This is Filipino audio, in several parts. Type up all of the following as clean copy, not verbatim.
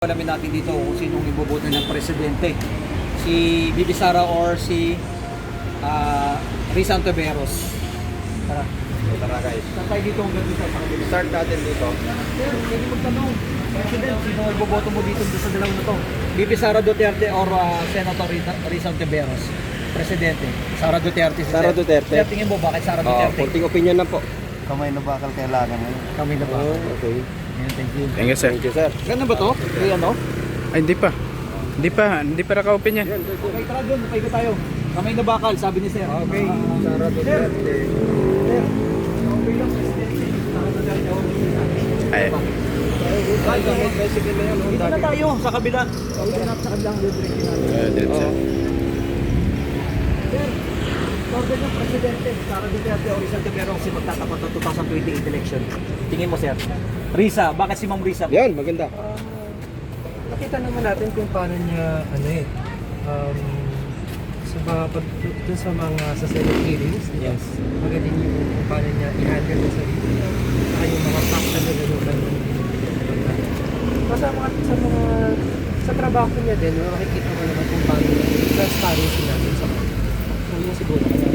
Alamin natin dito kung sinong iboboto ng presidente. Si Bibi Sara or si Risa Ontiveros. Tara. Tara guys. Saan tayo dito hanggang dito sa kabila? Start natin dito. Sir, pwede magtanong. President, sino iboboto mo dito sa dalawang na to? Bibi Sara Duterte or Senator Risa Ontiveros? Presidente. Sara Duterte. Si Sara Duterte. Sir, tingin mo bakit Sara Duterte? Konting opinion lang po. Kamay na bakal kailangan ngayon. Kami na ba? Okay. Ayan, thank you. Thank you, sir. Thank you, sir. Ganun ba to? Ay, ano? Ay, hindi pa. Hindi pa naka-open yan. Okay, tara doon. Napay ko tayo. Kamay na bakal, sabi ni Sir. Okay. Sara Duterte. Sir, okay lang, presidente. Sara Duterte o Risa. Ay, Bicycle na yun. Dito na tayo, sa kabila. Dito na sa kabilang diretso natin. diretso. Sir, order ng presidente, Sara Duterte o Risa Ontiveros si magtatapat ng 2028 election. Tingin mo, Sir? Risa, bakit si Ma'am Risa? Yan, maganda. Nakita naman natin kung paano niya, dun sa mga sa Senate hearings, Yes. magaling yung kung paano niya i-handle yung sarili niya. Saka yung mga facts na gano'n. Sa trabaho niya din, makikita mo naman kung paano yung transparency natin sa mga. So yun siguro kaya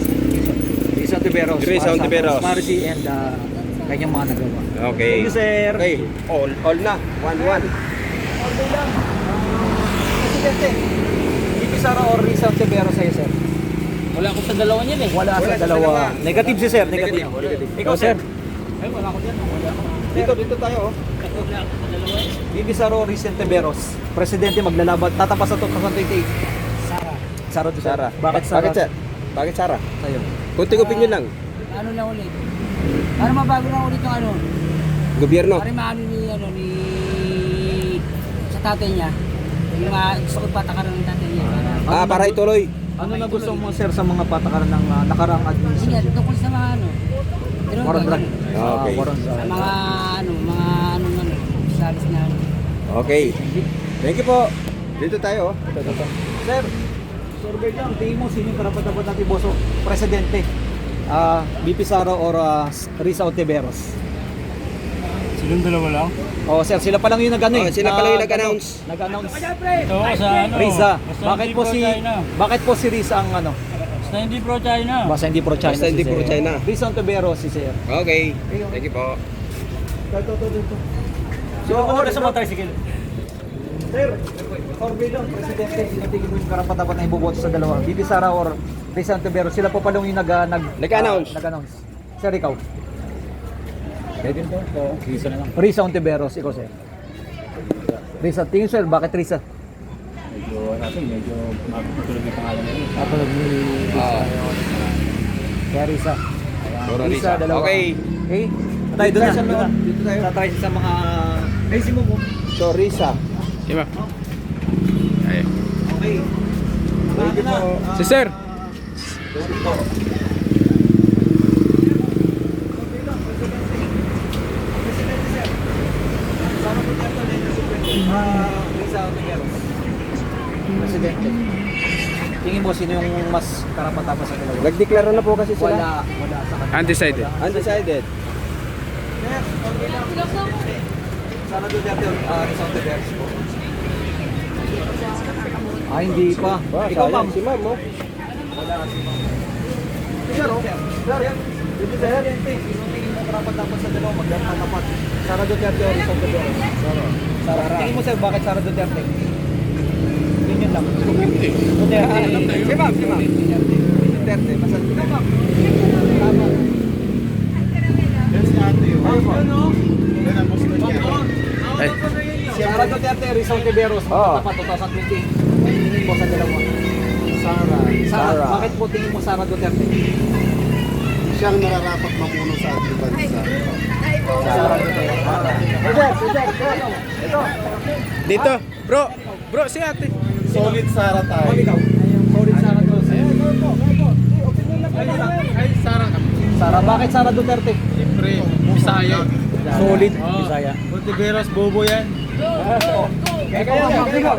Risa Ontiveros. Risa Ontiveros. Transparency and kanyang mga nagawa. Okay. Thank you, Sir. Okay. All na. 1-1. Order lang. Presidente, Bibi Sara or Risa Ontiveros sa'yo, Sir? Wala ko sa dalawa niyan eh. Wala Wala sa sa dalawa. dalawa. Negative si Sir, negative. Ikaw, Sir? Ay, wala ko dyan. Wala ko. Dito tayo. Wala ko sa dalawa eh. Bibi Sara or Risa Ontiveros? Presidente maglalaban, tatapas sa 2028. Sara. Sara Duterte. Sara. Bakit Sara? Bakit, sir? Bakit Sara? Sa'yo. Konting opinion lang. Ano na ulit? Para mabago na ulit yung ano? Gobyerno. Para maano ni sa tatay niya. Yung gusto ko patakaran ng tatay niya. Para ituloy. Ano na gusto mo, Sir, sa mga patakaran ng nakaraang Sige, administrasyon? tungkol sa mga ano. War on drug. Okay. War on drug. Sa mga ano, salis na ano. Okay. Thank you po. Dito tayo. Sir, survey lang, tingin mo sino yung karapat-dapat natin boso? Presidente. Bibi Sara or Risa Ontiveros? Silang dalawa lang? Oh, Sir, sila pa lang yung nag-ano eh. Sila pa lang yung nag-announce. Nag-announce. Ito sa ano. Risa. Basta Bakit hindi po si pro-China. Bakit po si Risa ang ano? Basta hindi pro-China. Basta hindi pro-China. Basta hindi si Sir. pro-China. Risa Ontiveros si Sir. Okay. Thank you po. So, oras sa mga tricycle. Sir, survey lang, Presidente, sino tingin mo yung karapat-dapat na iboboto sa dalawa? Bibi Sara or Risa Ontiveros? Sila pa lang yung Nag-announce. nag-announce. Sir, ikaw? Pwede po. Risa na lang. Risa Ontiveros, ikaw, Sir. Risa, tingin, Sir, bakit Risa? Medyo matulog yung pangalan niya. Katulog ni Risa. Kaya Risa. Puro Risa. dalawa. Okay. Okay? Tayo doon na. Sa loob. Dito tayo. Tayo sa mga... Raising mo mo. So, Risa. Diba? Ay. Okay. Thank you po. Si sir. Risa Ontiveros. Presidente. Tingin mo sino yung mas karapat-dapat sa dalawa? Nagdeklara na po kasi sila. Wala sa kanila. Undecided. Undecided. Sara Duterte o Risa Ontiveros po? Hindi pa. Ikaw, ma'am. Si ma'am, oh. Wala si ma'am. Sir, oh. Sir, yan. Dito sir. Sino tingin mo karapat-dapat sa dalawa? Magkakatapat. Sara Duterte o Risa Ontiveros? Sara. Tingin mo, sir, bakit Sara Duterte? Yun lang. Duterte. Si ma'am, si ma'am. Duterte. Masal ko. Tama. Tama. Ay. Sara Duterte, Risa Ontiveros, Oo. magkatapat 2028. Tingin mo sa dalawa? Sara. Sara. Bakit po tingin mo Sara Duterte? Siyang nararapat mamuno sa ating bansa. Sara Duterte. Ito. Dito. Bro, si ate. Solid Sara tayo. Ikaw. Sorry, Sara Duterte. Ay, Sara kami. Sara, bakit Sara Duterte? Siyempre, Bisaya. Solid. Bisaya. Ontiveros, bobo yan. Ikaw. Dito.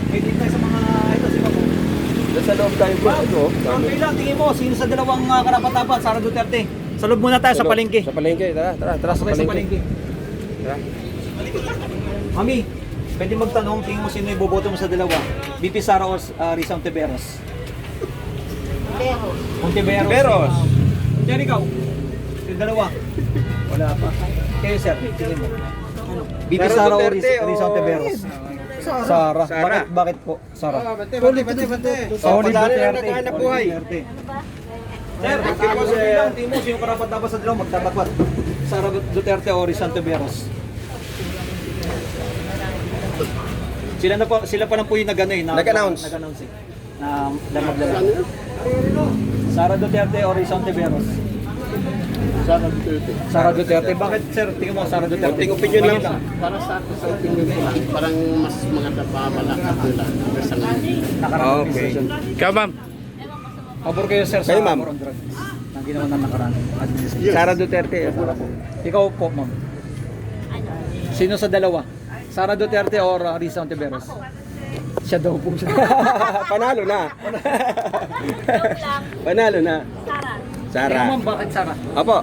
Hindi tayo sa mga ito si Papo. Nasa loob tayo po. Ito. Okay lang, tingin mo, sino sa dalawang karapat-dapat? Sara Duterte. Sa loob muna tayo sa palengke. Sa palengke. Tara sa Pasok tayo sa palengke. palengke. Mami, pwede magtanong, tingin mo sino iboboto mo sa dalawa? BP Sara o Risa Ontiveros? Ontiveros. Ontiveros. Sir, ikaw? Yung dalawa? Wala pa. Kayo sir, tingin mo. BP Sara Sara o Duterte Risa o- Ontiveros? Sara. Sara. Bakit po? Sara. Solid Duterte. Solid Padali lang Duterte. naghahanap buhay. Sir, tingin mo sir, tingin mo sino karapat dapat sa dalawa magtatapat? Sara Duterte o Risa Ontiveros? Sila pa lang po yung Nag-announce. Nag-announce eh. Na maglalaro. Sara Duterte o Risa Ontiveros? Sara Duterte. Bakit sir? Tingin mo Sara Duterte. Konting opinion lang. Para sa akin, sa opinion ko lang, parang mas maganda pa malakad nila sa ngayon. Nakaraan Okay. Ikaw, ma'am. Pabor kayo sir sa Kayo, ma'am. war on drugs. Ang ginawa ng nakaraan administration. Sara Duterte. Ikaw po ma'am. Sino sa dalawa? Sara Duterte o Risa Ontiveros? Siya daw po siya. Panalo na. Panalo na. Sarah. Ikaw Sara. ma'am, bakit Sara? Opo.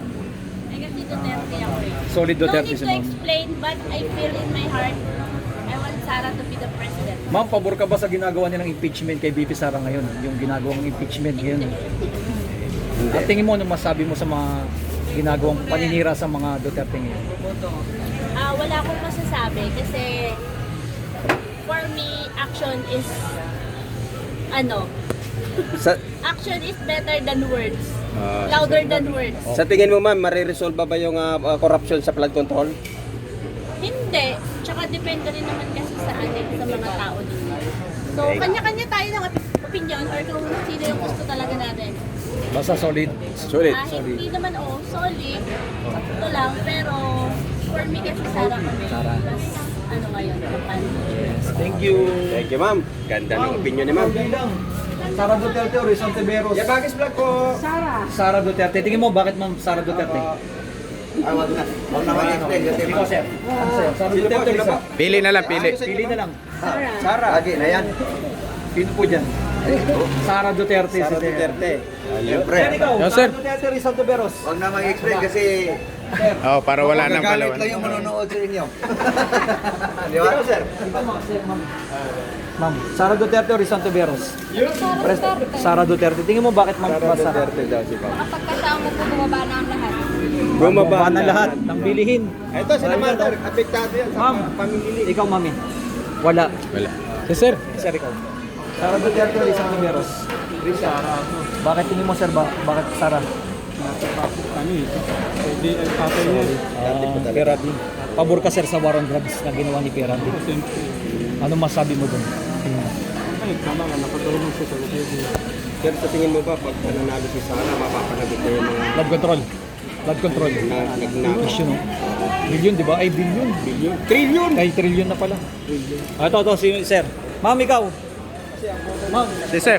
I kasi Duterte ako eh. Solid No Duterte need si to ma'am. explain, but I feel in my heart, I want Sarah to be the president. Ma'am, pabor ka ba sa ginagawa nilang impeachment kay BP Sara ngayon? Yung ginagawang impeachment ngayon? At tingin mo, anong masabi mo sa mga ginagawang paninira sa mga Duterte ngayon? Wala akong masasabi kasi for me, action is Sa, action is better than words. Ah, Louder than words. sa tingin mo ma'am, mariresolve ba yung corruption sa flood control? Hindi. Tsaka depende rin naman kasi sa atin, sa mga tao dito. So, kanya-kanya tayo ng opinion or kung sino yung gusto talaga natin. Basta solid. Solid. Hindi naman, solid. Ito lang, pero for me kasi Sarah kami. Sarah. Mas, ngayon, kampanya. Thank you. Thank you ma'am. Ganda ng opinion ni ma'am. Sara Duterte o Risa Ontiveros? Yabagis vlog ko. Sara Duterte. Tingin mo, bakit ma'am Sara Duterte? Huwag na mag-explain kasi Ikaw sir. Ano sa'yo? Sara Duterte o Risa? Pili na lang, pili. Pili na lang. Sara. Lagi na yan. Sino po dyan? Sara Duterte. Sara si sir. Duterte. Siyempre. Sir, ikaw, Yo, Sara sir. Duterte, Risa Ontiveros. Huwag na mag-explain kasi Oh, para wala nang magagalit palawan. lang yung manonood sa inyo. Di ba? Ikaw sir. Ikaw ma'am. Ma'am, Sara Duterte o Risa Ontiveros? Sara Duterte. Tingin mo bakit ma'am Sara Sara? Duterte daw si ma'am. Kapag kasama ko, bumaba na ang lahat. Bumaba na lahat ng bilihin. Ito, sila mother. Apektado yan sa Ma'am, pamimili. ikaw mami. Wala. Wala. Si sir. Sir, ikaw. Sara Duterte o Risa Ontiveros? Risa. Bakit tingin mo sir ba? Bakit Sara? Peradi. Pabor ka sir sa war on drugs na ginawa ni Peradi. Ano masabi mo doon? Pero sa tingin mo ba, pag nanalo si Sara, mapapanagot na yung mga Blood control. Blood control. nagnakaw? Issue no? Billion, di ba? Ay, billion. Billion. Trillion! Ay, trillion na pala. Ito, si sir. Ma'am, ikaw. Ma'am, Si sir.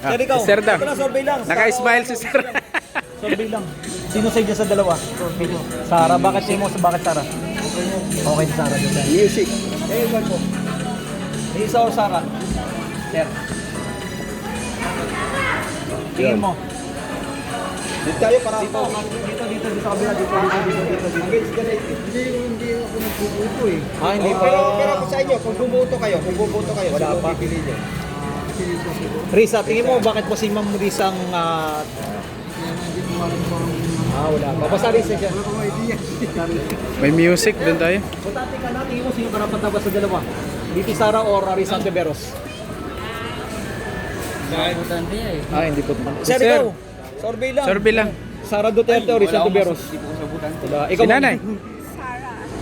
sir, ikaw. Si sir daw. Ito na, survey lang. Naka-smile si sir. Survey lang. Sino sa inyo sa dalawa? Sara. Bakit mo sa bakit Sara? Okay si Sara. Music. Eh, igual po. Lisa o Sara? Sir. Tingin mo. Dito tayo para Dito sa kabila. Dito. Hindi ako nagbubuto eh. Ah, hindi pa. Pero ako sa inyo, kung bubuto kayo, Wala sino pa. pipili nyo? Risa, tingin mo bakit po si Ma'am Risa ang wala pa. Basta Risa siya. May music doon tayo. Butante ka na, tingin mo sino karapat dapat sa dalawa? BP Sara o Risa Ontiveros? Ah, hindi po. Sir, Sir. ikaw. Survey lang. Survey lang. Sara Duterte o Risa Ontiveros? Wala. Ikaw, Si nanay.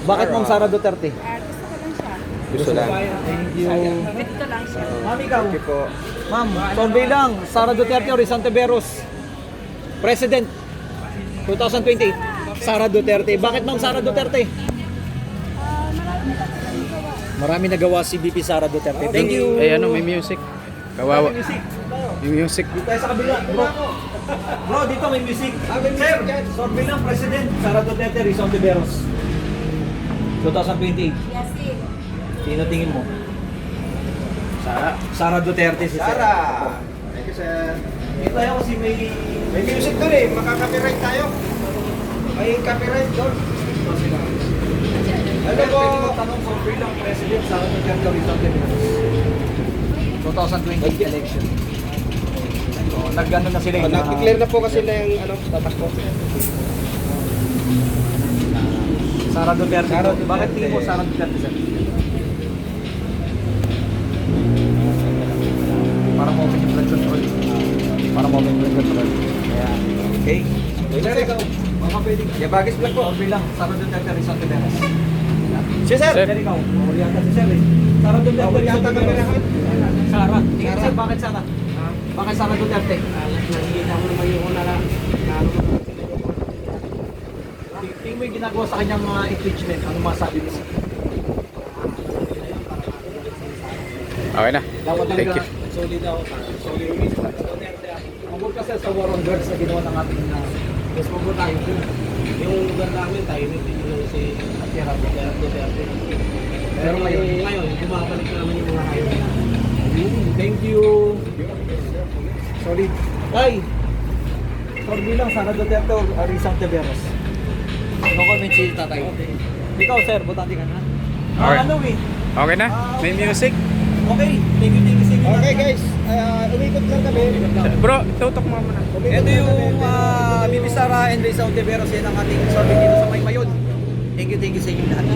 Bakit Ma'am Sara Duterte? Gusto lang. Thank you. Ma'am, ikaw. Okay po. Ma'am, survey lang. Sara Duterte o Risa Ontiveros? President 2028. Sara Duterte. Bakit Ma'am Sara Duterte? Marami nagawa si BP Sara Duterte. Thank you. Ay, ano, may music. Kawawa. Music. Yung music. Dito tayo sa kabila. Bro, dito may music. Sir, survey lang, President. Sara Duterte, Risa Ontiveros. 2028. Yes, eh. Sino tingin mo? Sara Duterte si Sir. Sara! Thank you, sir. Dito tayo kasi may... May music doon eh. Makaka-copyright tayo. May copyright doon. tanong kung bilang President Sara Duterte o Rizal de Veros. 2020 election. So, nag-ano na sila Nag-declare na po kasi na yung tatakbo. Sara Duterte. Bakit tingin mo Sara Duterte, sir? Para mo open yung blood control. Para mo open yung blood control. Kaya, okay. Sir, ikaw, baka pwede. Yabagis lang po. Or bilang Sara Duterte, Rizal de Veros. Si sir. Sir, ikaw. Uli yata si sir eh. Sara Duterte, Uli Rizal yata de kami Veros. lahat. Sara. Tingin sir, bakit Sara? Bakit Sara Duterte? Nakikita mo naman yung una lang. Tingin mo yung ginagawa sa kanyang mga impeachment. Ano masabi mo? Okay na. Dapat Thank talaga you. solid ako. Solid release. Mabul kasi sa war on drugs na ginawa ng ating Mas mabuti tayo dun. Yung lugar namin, tayo nito yung si Atira Duterte. Pero ngayon, bumabalik naman yung mga highway. Thank you. Solid. Ay! For bilang Sara Duterte o Rizal de Veros? No comment si tatay. Ikaw sir, butante ka na? Okay. Ano eh? Okay na? May music? Okay. Thank you, thank you. Okay guys, umikot lang kami. Bro, tutok mo muna. Ito yung Bibi Sara and Rizal de Veros. Yan ang ating survey dito sa Maymayon. Thank you sa inyo lahat.